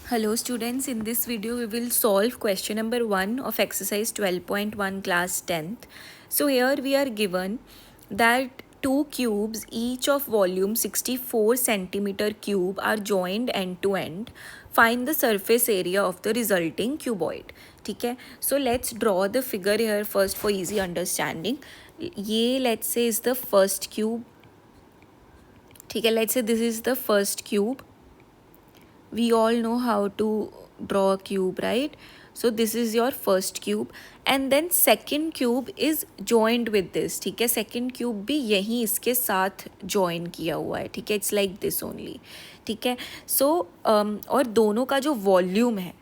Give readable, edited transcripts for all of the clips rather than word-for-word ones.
Hello students, in this video we will solve question number 1 of exercise 12.1 class 10th. So here we are given that two cubes each of volume 64 centimeter cube are joined end to end. Find the surface area of the resulting cuboid. ठीक है, so let's draw the figure here first for easy understanding. ये let's say is the first cube. ठीक है, let's say this is the first cube. We all know how to draw a cube, right? So this is your first cube and then second cube is joined with this. ठीक है, second cube भी यहीं इसके साथ join किया हुआ है. ठीक है, it's like this only. ठीक है, so और दोनों का जो volume है,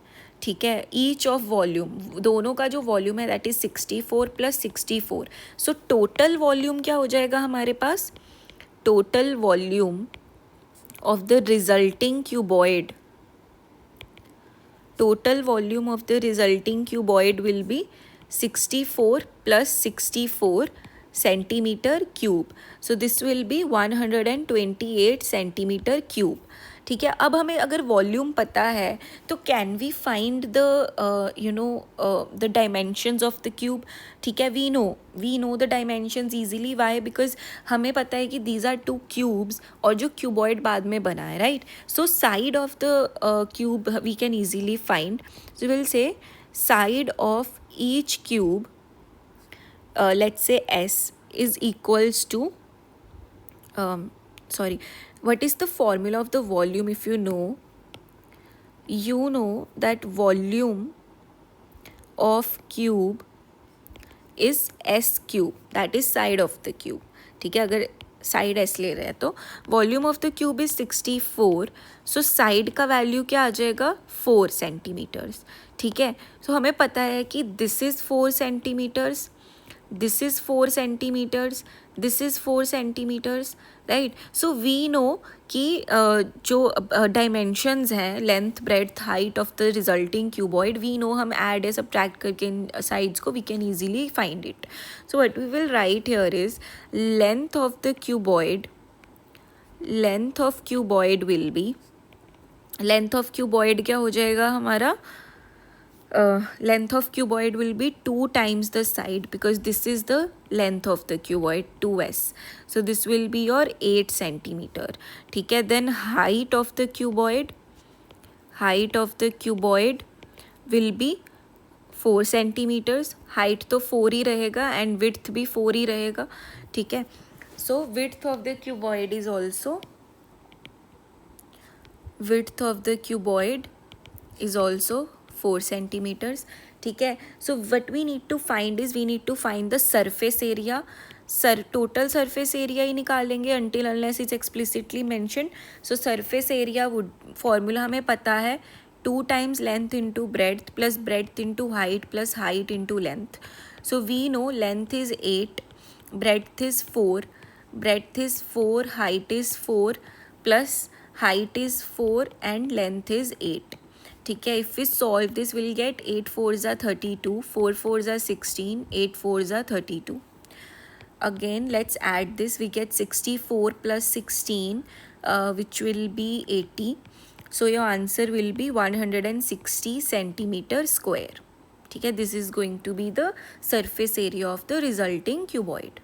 ठीक है, each of volume, दोनों का जो volume है that is 64 plus 64. So total volume क्या हो जाएगा हमारे पास? Total volume of the resulting cuboid, total volume of the resulting cuboid will be 64 plus 64 centimeter cube. So this will be 128 centimeter cube. ठीक है, अब हमें अगर वॉल्यूम पता है तो can we find the the dimensions of the cube. ठीक है, we know the dimensions easily. Why? Because हमें पता है कि दीज आर टू क्यूब्स और जो क्यूबॉइड बाद में बना है, right? So side of the cube we can easily find. So will say side of each cube, let's say S is equals to what is the formula of the volume? If you know that volume of cube is S cube, that is side of the cube. ठीक है, अगर side S ले रहे हैं तो volume of the cube is 64. So side का value क्या आ जाएगा? 4 सेंटीमीटर्स. ठीक है, सो हमें पता है कि this is 4 centimetres, this is 4 centimeters, this is 4 centimeters, right? So we know कि जो dimensions हैं, length, breadth, height of the resulting cuboid, we know हम add या subtract करके sides को we can easily find it. So what we will write here is length of the cuboid, length of cuboid will be, length of cuboid क्या हो जाएगा हमारा? Length of cuboid will be 2 times the side because this is the length of the cuboid, 2s. So this will be your 8 centimeter. ठीक है, then height of the cuboid, height of the cuboid will be 4 centimeters. height तो 4 ही रहेगा and width भी 4 ही रहेगा. ठीक है, so width of the cuboid is also, width of the cuboid is also 4 centimeters. ठीक है, so what we need to find is we need to find the surface area. Total surface area ही निकालेंगे until unless it's explicitly mentioned. So surface area would, formula हमें पता है 2 times length into breadth plus breadth into height plus height into length. So we know length is 8, breadth is 4, breadth is 4, height is 4 plus height is 4 and length is 8. ठीक है, if we solve this we'll get 8 4s are 32, 4 4s are 16, 8 4s are 32. Again let's add this, we get 64 plus 16 which will be 80. So your answer will be 160 centimeter square. ठीक है, this is going to be the surface area of the resulting cuboid.